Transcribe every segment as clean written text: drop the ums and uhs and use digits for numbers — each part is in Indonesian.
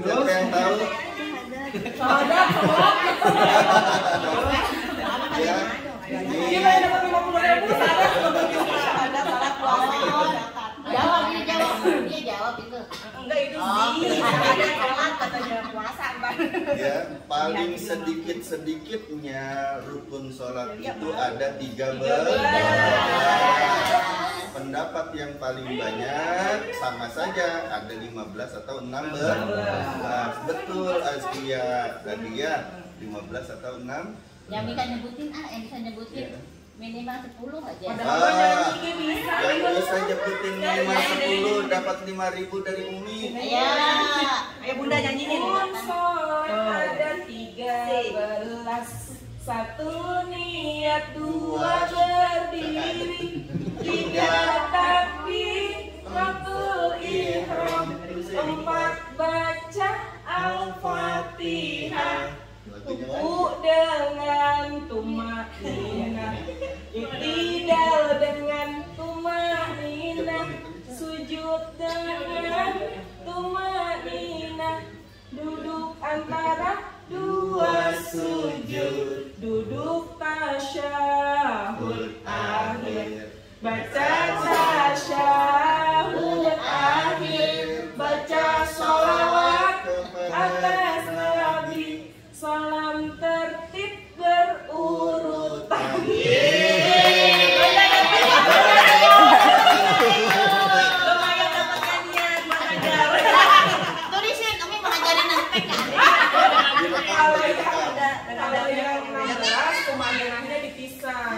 Siapa yang tahu? Ya. Gimana dapat 50.000? Jawab dia jawab itu. Enggak itu sih. Ada sholat katanya puasa, Bang. Ya, paling sedikitnya rukun sholat itu ada 13. Pendapat yang paling banyak sama saja, ada 15 atau 16. Betul Azkia tadi ya, 15 atau 6. Yang bisa nyebutin yang bisa nyebutin minimal 10 aja. Yang bisa nyebutin minimal 10 dapat 5.000 dari Umi. Ayo Bunda nyanyiin. Sholat ada 13. 1 niat, 2 berdiri, 3 takbiratul ihram, 4 baca Al-Fatihah, ruku dengan tumakninah, i'tidal dengan tumakninah, sujud dengan tumakninah, duduk antara 2 sujud, duduk tasyahud akhir, baca tasyahud akhir, baca sholawat atas Nabi, salam tertib berurutan. Tulisin, Umi mau ngajarin anak Kalau yang 16 pemandangannya dipisah.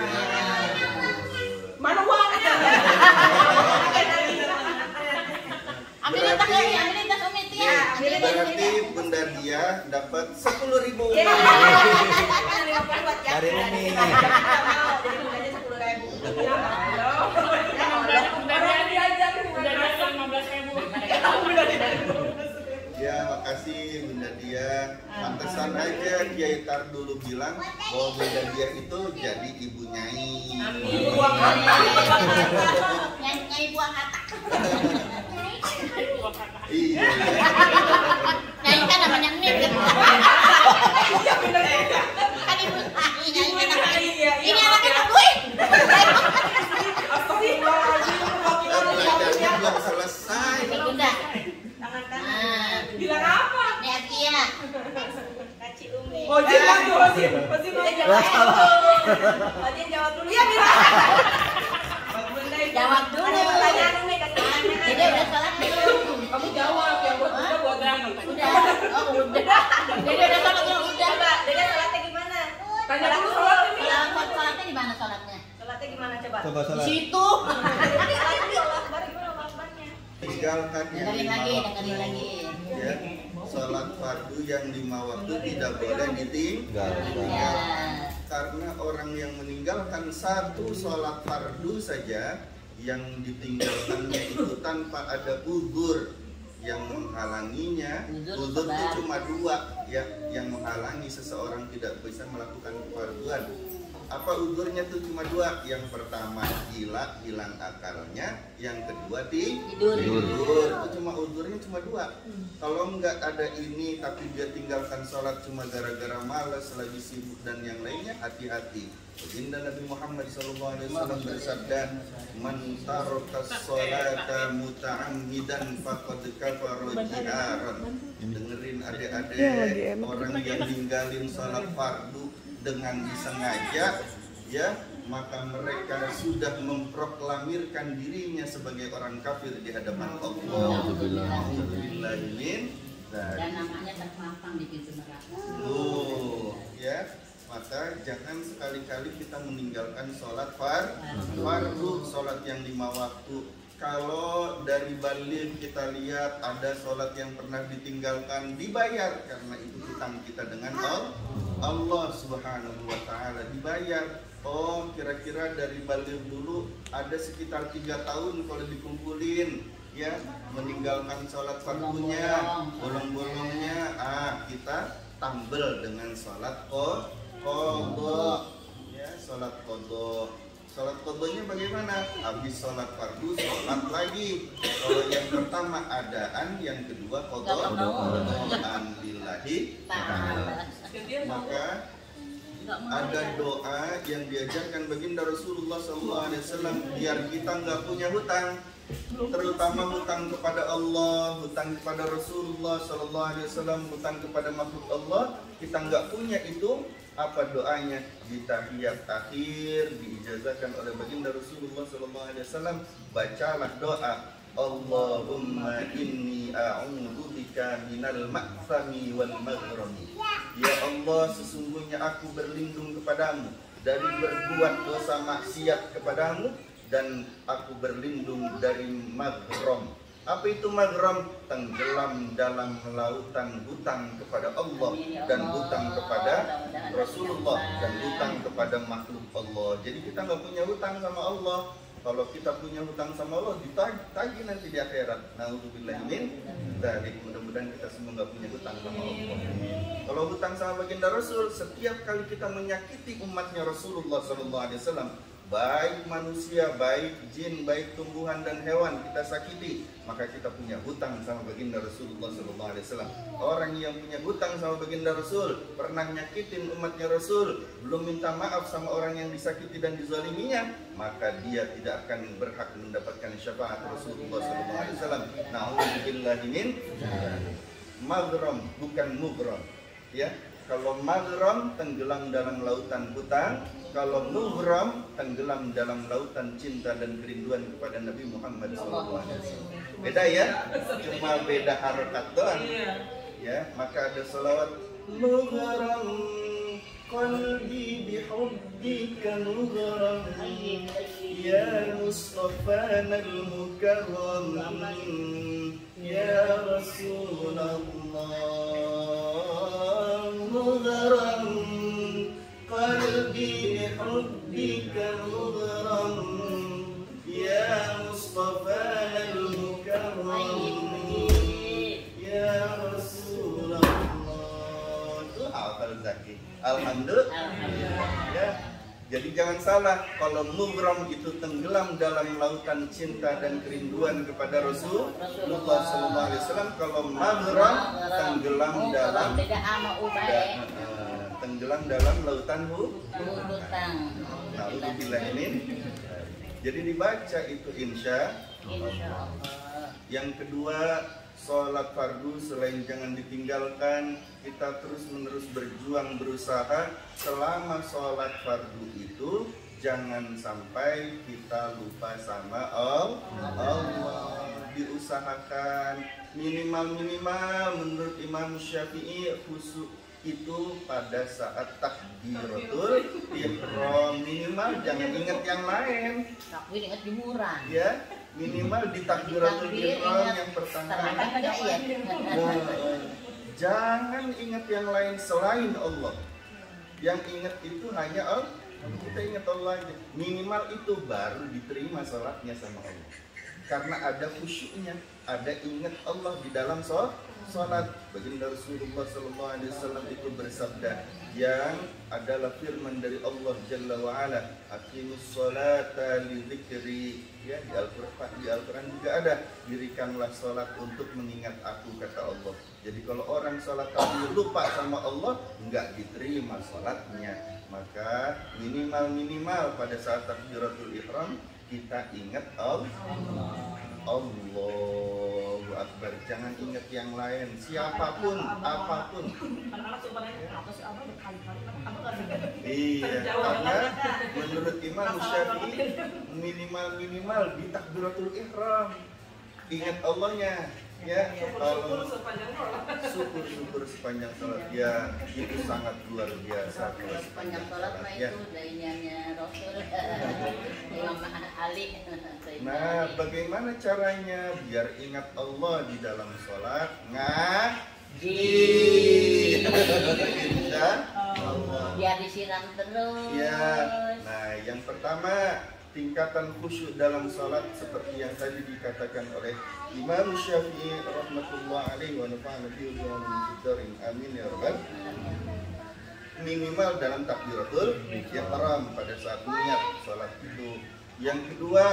Mana uangnya? ambil tas lagi, ambil tas Umi itu ya. Berarti Bunda Dia dapat 10.000. Dari Umi. Jadi bundanya 10.000. Udah diajarin. Ya, makasih Bunda Dia. Pantesan aja Kiai Tar dulu bilang bahwa Bunda Dia itu jadi ibu Nyai. Nyai buang kata. Iya. Nyai kan namanya Min. Kan ibu Nyai kan namanya. Ini anaknya tungguin. Belajarnya belum selesai. Bunda. Tangan kanan. Bilang apa? Ini Atia. Kaci Umi. Ojin lagi, Ojin. Ojin jawab dulu. Iya, Bunda. Jawab dulu. Pertanyaan Umi kasih Jadi udah sholat belum? Kamu jawab yang buat kita buat Dani. Udah. Oh udah. Jadi udah sholat belum? Udah. Coba, Dede sholatnya gimana? Tanya dulu sholatnya nih. Sholatnya di mana sholatnya? Sholatnya gimana coba? Coba Di sholat. situ. Sholatnya Allah Akbar gimana Allah Akbarnya? Tinggalkan yang Dengerin 5 lagi, waktu. dengerin lagi. Ya, sholat fardu yang 5 waktu tidak boleh ditinggalkan. Ya. Karena orang yang meninggalkan satu sholat fardu saja, yang ditinggalkannya itu tanpa ada udzur yang menghalanginya. Udzur itu cuma 2 ya, yang menghalangi seseorang tidak bisa melakukan kefarduan. Apa udzurnya tuh cuma 2? Yang pertama gila, hilang akalnya. Yang kedua tidur. Itu cuma udzurnya cuma 2. Kalau nggak ada ini tapi dia tinggalkan sholat cuma gara-gara malas, lagi sibuk dan yang lainnya, hati-hati. Baginda Nabi Muhammad SAW bersabda, "Man taraka sholata muta'ammidan faqad kafara jiharan." Dengerin adik-adik, orang yang ninggalin sholat fardu dengan disengaja, ya, maka mereka sudah memproklamirkan dirinya sebagai orang kafir di hadapan Allah. Alhamdulillah. Dan namanya terpampang di pintu neraka. Ya, maka jangan sekali-kali kita meninggalkan sholat fardu, sholat yang 5 waktu. Kalau dari balik kita lihat ada sholat yang pernah ditinggalkan, dibayar karena itu hutang kita dengan Allah Subhanahu wa Ta'ala, dibayar. Oh, kira-kira dari balik dulu ada sekitar 3 tahun kalau dikumpulin, ya, meninggalkan sholat fardunya, bolong-bolongnya, kita tambel dengan sholat qadha, ya, sholat qadha. Sholat qadanya bagaimana? Habis sholat fardu, sholat lagi. Kalau yang pertama adaan, yang kedua qadaan lillahi ta'ala. Maka ada doa yang diajarkan baginda Rasulullah SAW biar kita nggak punya hutang, terutama hutang kepada Allah, hutang kepada Rasulullah SAW, hutang kepada makhluk Allah. Kita nggak punya itu. Apa doanya? Di tahiyat akhir diijazahkan oleh baginda Rasulullah SAW, bacalah doa Allahumma inni a'udzubika minal ma'thami wal maghrami. Ya Allah, sesungguhnya aku berlindung kepadamu dari berbuat dosa maksiat kepadamu, dan aku berlindung dari maghram. Apa itu maghram? Tenggelam dalam lautan hutang kepada Allah dan hutang kepada Rasulullah dan hutang kepada makhluk Allah. Jadi kita nggak punya hutang sama Allah. Kalau kita punya hutang sama Allah, ditagih nanti di akhirat. Nauzubillah min dzalik. Mudah-mudahan kita semua nggak punya hutang sama Allah. Kalau hutang sama baginda Rasul, setiap kali kita menyakiti umatnya Rasulullah SAW, baik manusia, baik jin, baik tumbuhan dan hewan, kita sakiti, maka kita punya hutang sama baginda Rasulullah SAW. Orang yang punya hutang sama baginda Rasul, pernah nyakitin umatnya Rasul, belum minta maaf sama orang yang disakiti dan dizaliminya, maka dia tidak akan berhak mendapatkan syafaat Rasulullah SAW. Na'udzubillahi min maghram, bukan mughram. Ya, kalau maghram tenggelam dalam lautan hutang, kalau mughram tenggelam dalam lautan cinta dan kerinduan kepada Nabi Muhammad SAW. Beda ya, cuma beda harokat doang. Ya, maka ada salawat mughram qalbi bihubbika mughram ya Mustafa al-mukarram ya Rasulullah mughram qalbi bihubbika mughram ya Mustafa al-mukarram ya Rasulullah. Itu hafal zaki. Alhamdulillah. Ya. Jadi jangan salah, kalau mughram itu tenggelam dalam lautan cinta dan kerinduan kepada Rasulullah SAW. Kalau maghram tenggelam dalam lautan hutang. Nauzubillah min. Jadi dibaca itu insya Allah. Yang kedua, sholat fardu selain jangan ditinggalkan, kita terus menerus berjuang berusaha selama sholat fardu itu jangan sampai kita lupa sama Allah. Diusahakan minimal menurut Imam Syafi'i khusyuk itu pada saat takbiratul ihram. Minimal jangan ingat yang lain. Takbir ingat jemuran. Ya, minimal di takbiratul ihram yang pertama. Jangan ingat yang lain selain Allah. Yang ingat itu hanya Allah. Kita ingat Allah aja. Minimal itu baru diterima salatnya sama Allah. Karena ada khusyuknya, ada ingat Allah di dalam sholat. Baginda Rasulullah SAW itu bersabda yang adalah firman dari Allah Jalla wa'ala, aqimus sholata li dzikri. Ya, di Al-Quran juga ada, dirikanlah sholat untuk mengingat aku, kata Allah. Jadi kalau orang sholat tapi lupa sama Allah, enggak diterima sholatnya. Maka minimal pada saat takbiratul ihram kita ingat Allah. Allahu Akbar. Jangan ingat yang lain, siapapun, apapun. Iya, karena menurut Imam Syafi'i minimal di takbiratul ihram ingat Allahnya. Ya, syukur sepanjang sholat, ya itu sangat luar biasa. Sepanjang sholat mah itu dayanya Rasul Imam Ali. Nah, bagaimana caranya biar ingat Allah di dalam sholat? Ngaji. Biar disiram terus. Ya, nah yang pertama tingkatan khusyuk dalam sholat seperti yang tadi dikatakan oleh Imam Syafi'i rahmatullah alaihi wa nafa'ana bihi wa min amin ya rabbal. minimal dalam takbiratul ihram pada saat niat sholat itu. Yang kedua,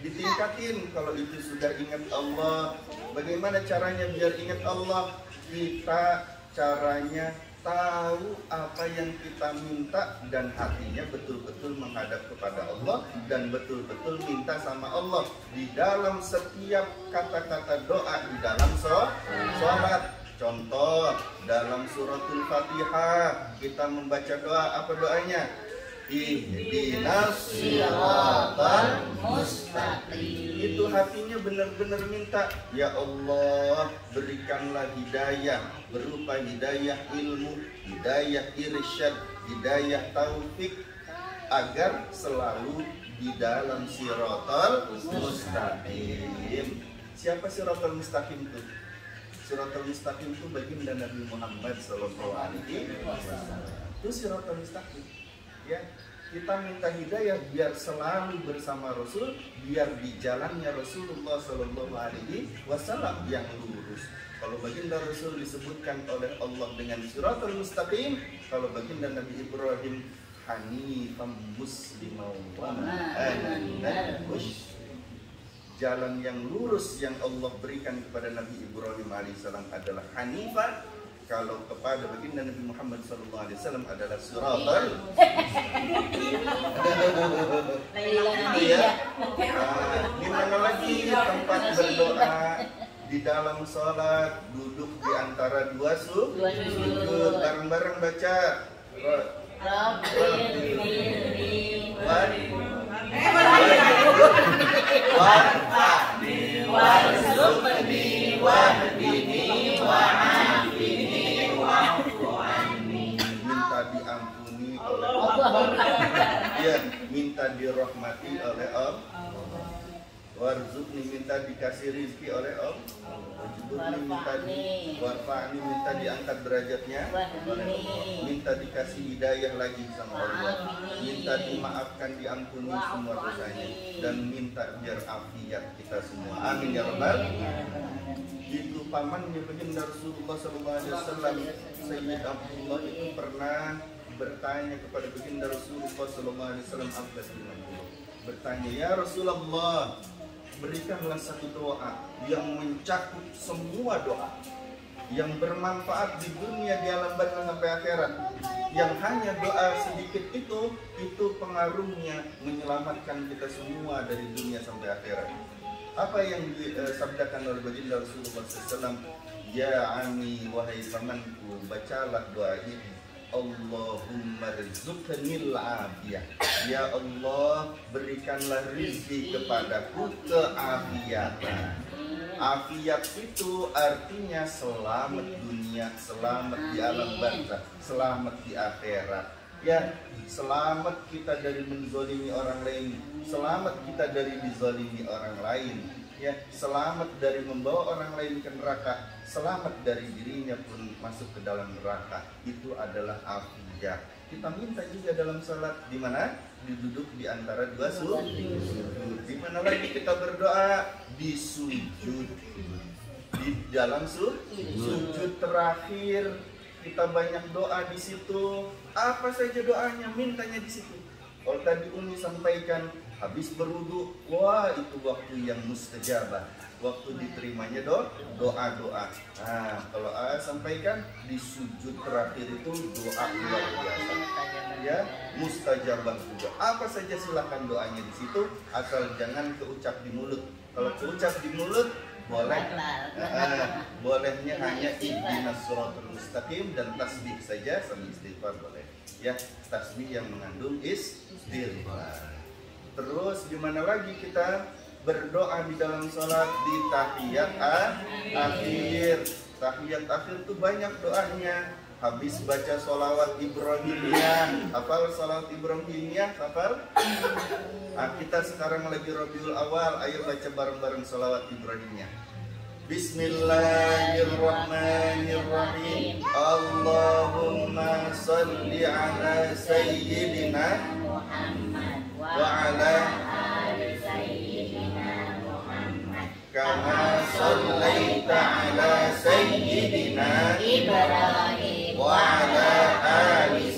ditingkatin kalau itu sudah ingat Allah. Bagaimana caranya biar ingat Allah? Kita caranya tahu apa yang kita minta dan hatinya betul-betul menghadap kepada Allah dan betul-betul minta sama Allah di dalam setiap kata-kata doa di dalam sholat. Contoh dalam suratul Fatihah kita membaca doa, apa doanya? Ihdinas siratal mustaqim. Itu hatinya benar-benar minta, ya Allah berikanlah hidayah berupa hidayah ilmu, hidayah irsyad, hidayah taufik agar selalu di dalam siratal mustaqim. Siapa siratal mustaqim itu? Siratal mustaqim itu baginda Nabi Muhammad sallallahu alaihi wasallam. Itu siratal mustaqim. Ya, kita minta hidayah biar selalu bersama Rasul, biar di jalannya Rasulullah Sallallahu Alaihi Wasallam yang lurus. Kalau baginda Rasul disebutkan oleh Allah dengan siratal mustaqim, kalau baginda Nabi Ibrahim hanifan musliman wa jalan yang lurus yang Allah berikan kepada Nabi Ibrahim alaihissalam adalah hanifan. Kalau kepada baginda Nabi Muhammad SAW adalah siratal di mana lagi tempat berdoa? Di dalam sholat, duduk di antara dua sujud, bareng-bareng baca ya, minta dirahmati oleh Allah. Warzuqni, minta dikasih rizki oleh Allah. Wajibuni, minta warfa'ni, minta diangkat derajatnya oleh Allah. Minta dikasih hidayah lagi sama Allah. Minta dimaafkan, diampuni semua dosanya, dan minta biar afiat kita semua. Amin ya rabbal. Itu pamannya baginda Rasulullah SAW, Sayyid Abdullah itu pernah bertanya kepada baginda Rasulullah SAW, Abbas bin Abdullah bertanya, ya Rasulullah, berikanlah satu doa yang mencakup semua doa, yang bermanfaat di dunia, di alam barzakh sampai akhirat, yang hanya doa sedikit itu pengaruhnya menyelamatkan kita semua dari dunia sampai akhirat. Apa yang disabdakan oleh baginda Rasulullah SAW? Ya ami, wahai pamanku, bacalah doa ini. Allahumma rizqnil afiyah. Ya Allah, berikanlah rizki kepadaku keafiatan. Afiat itu artinya selamat dunia, selamat di alam barzakh, selamat di akhirat. Ya, selamat kita dari menzalimi orang lain, selamat kita dari dizalimi orang lain. Ya, selamat dari membawa orang lain ke neraka, selamat dari dirinya pun masuk ke dalam neraka. Itu adalah afiat. Kita minta juga dalam salat, di mana? Duduk di antara dua sujud. Di mana lagi kita berdoa? Di sujud. Di dalam sujud terakhir kita banyak doa di situ. Apa saja doanya, mintanya di situ. Kalau tadi Umi sampaikan habis berwudu, wah itu waktu yang mustajabah, waktu diterimanya doa-doa. Nah, kalau sampaikan di sujud terakhir itu doa luar biasa, ya, mustajabah juga. Apa saja silakan doanya di situ, asal jangan keucap di mulut. Kalau keucap di mulut boleh, bolehnya hanya ihdinas siratal mustaqim dan tasbih saja sama istighfar boleh. Ya, tasbih yang mengandung istighfar. Terus gimana lagi kita berdoa di dalam sholat? Di tahiyat akhir. Tahiyat akhir itu banyak doanya. Habis baca sholawat Ibrahimiyah. Hafal sholawat Ibrahimiyah? Hafal? Kita sekarang lagi Rabiul Awal. Ayo baca bareng-bareng sholawat Ibrahimiyah. Bismillahirrahmanirrahim. Allahumma salli ala sayyidina Muhammad wa ala ali sayyidina Muhammad kama sallaita ala sayyidina Ibrahim wa ala ali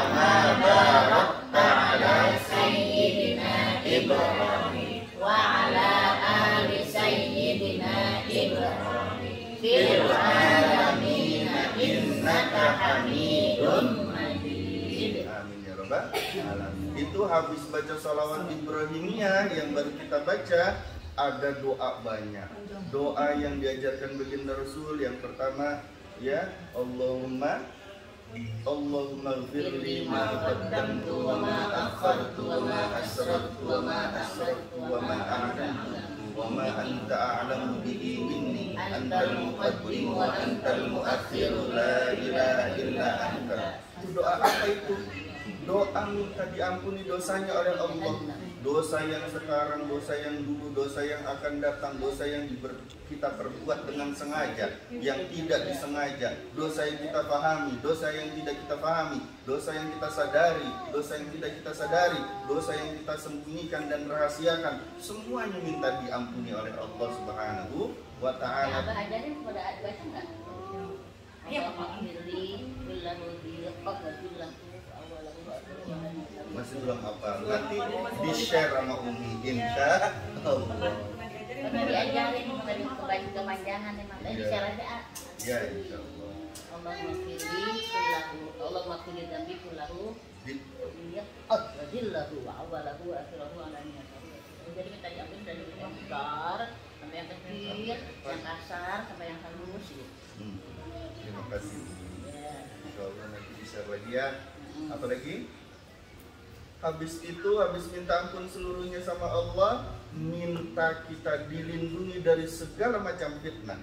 kama barakta ala sayyidina Ibrahim wa ala ali sayyidina Ibrahim fil alamin innaka Hamidum Majid. Amin ya rabbal alamin. Itu habis baca sholawat Ibrahimiyah yang baru kita baca, ada doa banyak. Doa yang diajarkan baginda Rasul yang pertama ya, Allahumma ighfirli ma qaddamtu wa ma akhartu wa ma asrartu wa ma asrartu wa ma a'lamtu wa ma anta a'lamu bihi minni antal muqaddim wa antal muakhir la ilaha illa anta. Itu doa apa itu? Doa minta diampuni dosanya oleh Allah. Dosa yang sekarang, dosa yang dulu, dosa yang akan datang, dosa yang kita perbuat dengan sengaja, yang tidak disengaja, dosa yang kita pahami, dosa yang tidak kita pahami, dosa yang kita sadari, dosa yang tidak kita sadari, dosa yang kita sembunyikan dan rahasiakan, semuanya minta diampuni oleh Allah Subhanahu wa Ta'ala. Abah ajarin pada baca nggak? Allahumma ighfirli kullahu biqadrillahu. Masih belum hafal, nanti di share sama Umi insya Allah. Karena diajarin tadi kepanjangan emang tadi share aja. Ya insya Allah. Allahumma ighfirli kullahu, Allahumma ighfirli dzambi kullahu biqadrillahu wa awwalahu wa akhirahu wa alaniyatahu. Jadi minta diampuni dari yang besar sampai yang kecil, yang kasar sampai yang halus gitu. Terima kasih. Insya Allah nanti di share lagi ya. Apa lagi? Habis itu, habis minta ampun seluruhnya sama Allah, minta kita dilindungi dari segala macam fitnah.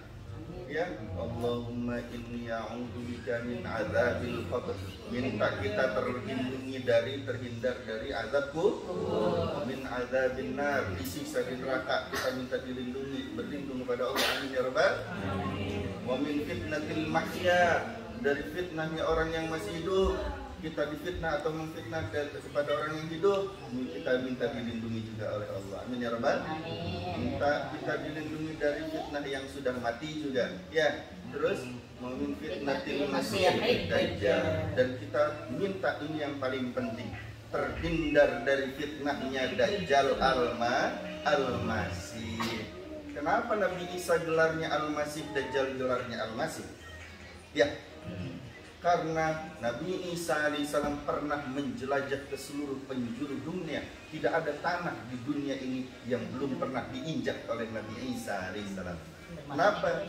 Ya, Allahumma inni a'udzubika min adzabil qabr. Minta kita terhindar dari azabku, min adzabin nar, disiksa di neraka. Kita minta dilindungi, berlindung kepada Allah. Amin ya rabbal alamin. Wa min fitnatil mahya, dari fitnahnya orang yang masih hidup. Kita difitnah atau memfitnah kepada orang yang hidup, kita minta dilindungi juga oleh Allah. Amin ya rabbal. Minta kita dilindungi dari fitnah yang sudah mati juga. Ya, terus min fitnatil masih dajjal, dan kita minta ini yang paling penting, terhindar dari fitnahnya Dajjal Al-Masih. Kenapa Nabi Isa gelarnya Al-Masih, Dajjal gelarnya Al-Masih? Ya, karena Nabi Isa alaihissalam pernah menjelajah ke seluruh penjuru dunia. Tidak ada tanah di dunia ini yang belum pernah diinjak oleh Nabi Isa alaihissalam. Kenapa?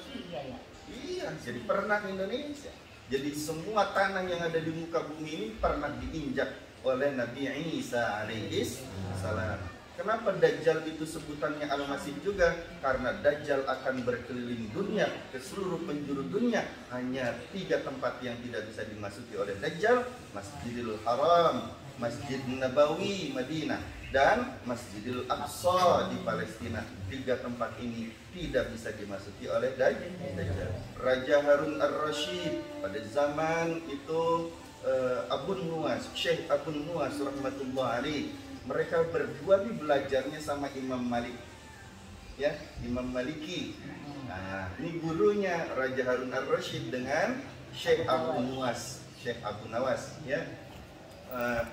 Iya, jadi pernah Indonesia. Jadi semua tanah yang ada di muka bumi ini pernah diinjak oleh Nabi Isa alaihissalam. Kenapa Dajjal itu sebutannya Al-Masih juga? Karena Dajjal akan berkeliling dunia, ke seluruh penjuru dunia. Hanya 3 tempat yang tidak bisa dimasuki oleh Dajjal: Masjidil Haram, Masjid Nabawi Madinah, dan Masjidil Aqsa di Palestina. 3 tempat ini tidak bisa dimasuki oleh Dajjal. Raja Harun Ar-Rasyid pada zaman itu, Abu Nuwas, Syekh Abu Nuwas rahmatullah alaih, mereka berdua nih belajarnya sama Imam Malik, ya, Imam Maliki. Nah, ini gurunya Raja Harun Ar-Rasyid dengan Syekh Abu Nuwas, Syekh Abu Nawas, ya.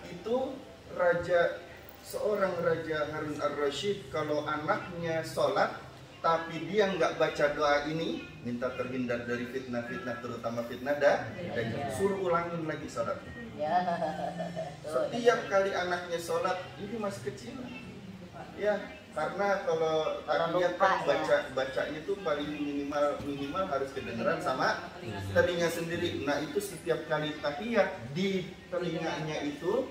Itu seorang Raja Harun Ar-Rasyid kalau anaknya sholat tapi dia nggak baca doa ini, minta terhindar dari fitnah-fitnah, terutama fitnah dan suruh ulangin lagi sholatnya. Setiap kali anaknya sholat, ini masih kecil, ya, karena kalau dia kan bacanya tuh paling minimal harus kedengeran sama telinga sendiri. Nah itu setiap kali tahiyat di telinganya itu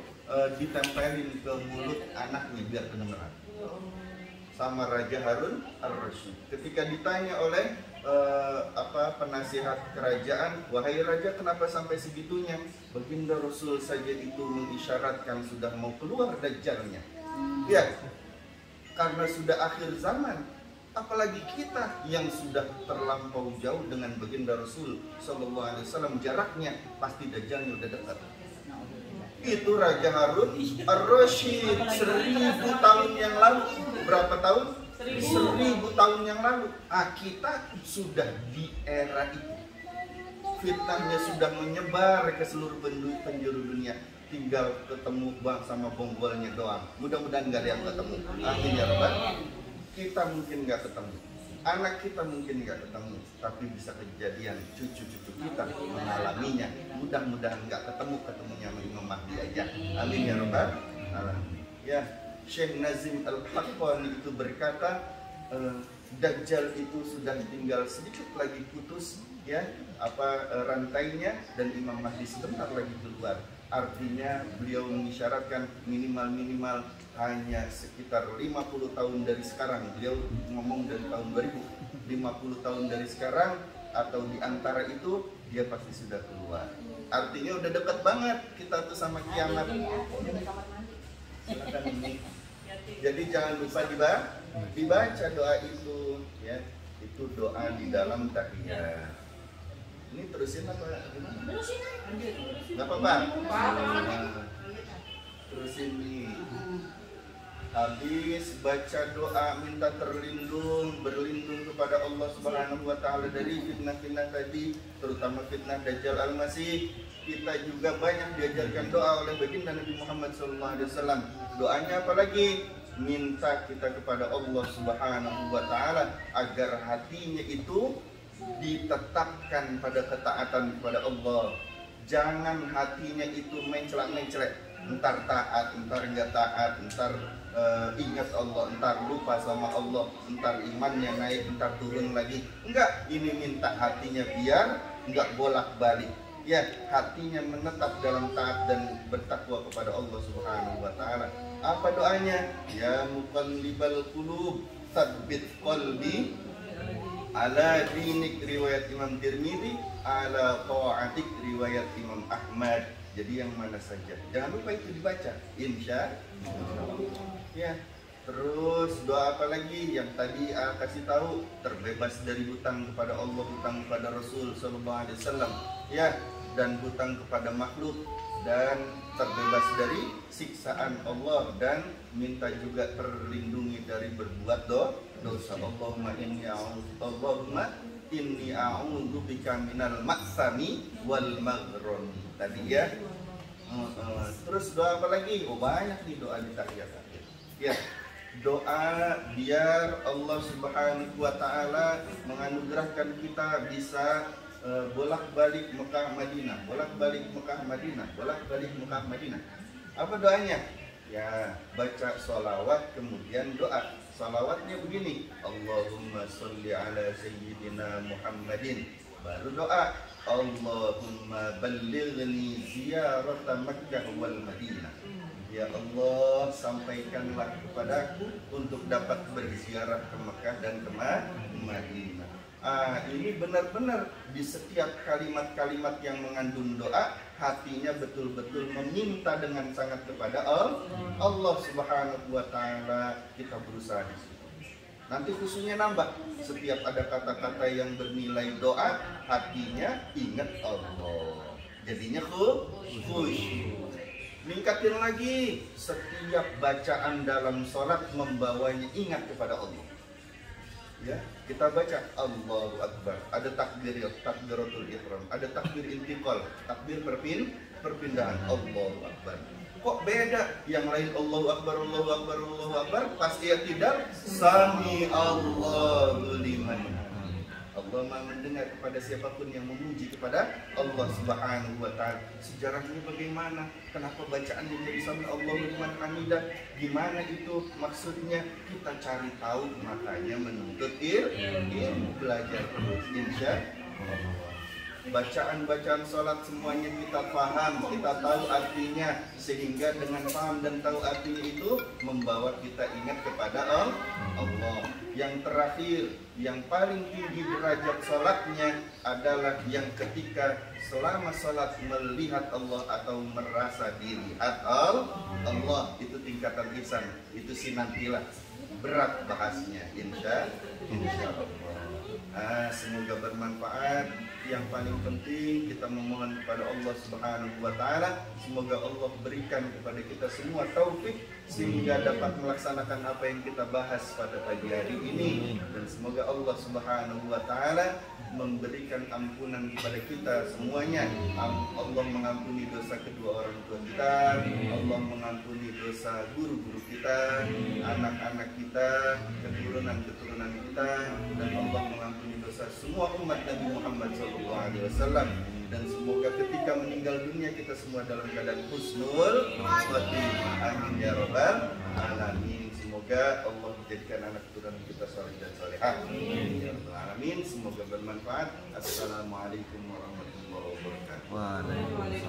ditempelin ke mulut anaknya biar kedengeran. Sama Raja Harun Ar-Rasyid. Ketika ditanya oleh penasihat kerajaan, wahai raja, kenapa sampai segitunya? Baginda Rasul saja itu mengisyaratkan sudah mau keluar Dajjalnya. Ya, karena sudah akhir zaman. Apalagi kita yang sudah terlampau jauh dengan baginda Rasul Sallallahu Alaihi Wasallam, jaraknya pasti Dajjalnya udah dekat. Itu Raja Harun Ar-Rasyid 1000 tahun yang lalu. Berapa tahun? 1000 tahun yang lalu. Kita sudah di era itu. Fitnahnya sudah menyebar ke seluruh penjuru dunia. tinggal ketemu bang sama bonggolnya doang. Mudah-mudahan nggak ada yang ketemu. Amin ya Rabbal. Kita mungkin nggak ketemu, anak kita mungkin nggak ketemu, tapi bisa kejadian cucu-cucu kita mengalaminya. Mudah-mudahan nggak ketemunya sama Imam Mahdi aja. Amin ya Rabbal. Ya, Syekh Nazim Al-Haqqani itu berkata, Dajjal itu sudah tinggal sedikit lagi putus ya rantainya, dan Imam Mahdi sebentar lagi keluar. Artinya beliau mengisyaratkan minimal hanya sekitar 50 tahun dari sekarang. Beliau ngomong dari tahun 2000, 50 tahun dari sekarang atau di antara itu dia pasti sudah keluar. Artinya udah dekat banget kita tuh sama kiamat. Silakan ini. Jadi jangan lupa dibaca doa itu ya. Itu doa di dalam tahiyat. Ini terusin apa gimana? Terusin aja. Enggak apa-apa. Terusin nih. Habis baca doa minta berlindung kepada Allah Subhanahu wa taala dari fitnah-fitnah tadi, terutama fitnah Dajjal Al-Masih. Kita juga banyak diajarkan doa oleh baginda Nabi Muhammad SAW. Doanya apa lagi? Minta kita kepada Allah Subhanahu wa taala agar hatinya itu ditetapkan pada ketaatan kepada Allah. Jangan hatinya itu mencela-mencela, entar taat, entar enggak taat, entar ingat Allah, entar lupa sama Allah, entar imannya naik, entar turun lagi. Enggak, ini minta hatinya biar enggak bolak-balik. Ya, hatinya menetap dalam taat dan bertakwa kepada Allah Subhanahu wa taala. Apa doanya? Ya muqallibal qulub, tsabbit qalbi ala dinik, riwayat Imam Tirmidzi, ala ta'atik, riwayat Imam Ahmad. Jadi yang mana saja. Jangan lupa itu dibaca. Insya Allah. Ya. Terus doa apa lagi yang tadi kasih tahu? Terbebas dari hutang kepada Allah, hutang kepada Rasul sallallahu alaihi wasallam. Ya, dan hutang kepada makhluk, dan terbebas dari siksaan Allah, dan minta juga terlindungi dari berbuat dosa. Allahumma inni a'udzubika minal maksami wal maghrami. Tadi ya. Terus doa apa lagi? Oh banyak nih doa di tahiyat. Ya. Doa biar Allah Subhanahu wa taala menganugerahkan kita bisa bolak-balik Mekah Madinah, bolak-balik Mekah Madinah, bolak-balik Mekah Madinah. Apa doanya? Ya, baca sholawat kemudian doa. Sholawatnya begini, Allahumma sholli ala sayyidina Muhammadin. Baru doa, Allahumma ballighni ziyarata Makkah wal Madinah. Ya Allah, sampaikanlah kepadaku untuk dapat berziarah ke Mekah dan ke Madinah. Ini benar-benar di setiap kalimat-kalimat yang mengandung doa, hatinya betul-betul meminta dengan sangat kepada Allah Subhanahu wa taala. Kita berusaha di situ. Nanti khususnya nambah. Setiap ada kata-kata yang bernilai doa, hatinya ingat Allah. Jadinya khusyuk. Ningkatin lagi, setiap bacaan dalam sholat membawanya ingat kepada Allah. Ya, kita baca Allahu Akbar. Ada takbiratul ihram, ada takbir intiqal, takbir perpindahan. Allahu Akbar. Kok beda? Yang lain Allahu Akbar, Allahu Akbar, Allahu Akbar. Pas dia tidak, Sami Allahu liman. Allah Maha mendengar kepada siapapun yang memuji kepada Allah Subhanahu wa taala. Sejarahnya bagaimana? Kenapa bacaannya jadi Sami Allahu liman hamidah? Gimana itu maksudnya? Kita cari tahu, makanya menuntut ilmu, belajar terus. Insyaallah. Bacaan-bacaan sholat semuanya kita paham, kita tahu artinya, sehingga dengan paham dan tahu artinya itu membawa kita ingat kepada Allah. Yang terakhir, yang paling tinggi derajat sholatnya adalah yang ketika selama sholat melihat Allah atau merasa dilihat Allah. Itu tingkatan ihsan, itu sinantilah, berat bahasnya. Insya Allah. Semoga bermanfaat. Yang paling penting kita memohon kepada Allah Subhanahu wa taala, semoga Allah berikan kepada kita semua taufik sehingga dapat melaksanakan apa yang kita bahas pada pagi hari ini, dan semoga Allah Subhanahu wa taala memberikan ampunan kepada kita semuanya. Allah mengampuni dosa kedua orang tua kita, Allah mengampuni dosa guru-guru kita, anak-anak kita, keturunan-keturunan kita, dan Allah mengampuni dosa semua umat Nabi Muhammad SAW. Dan semoga ketika meninggal dunia kita semua dalam keadaan husnul khotimah. Amin ya rabbal alamin. Semoga Allah menjadikan anak keturunan kita saleh dan salehah. Amin ya rabbal alamin. Semoga bermanfaat. Assalamualaikum warahmatullahi wabarakatuh. Waalaikumsalam.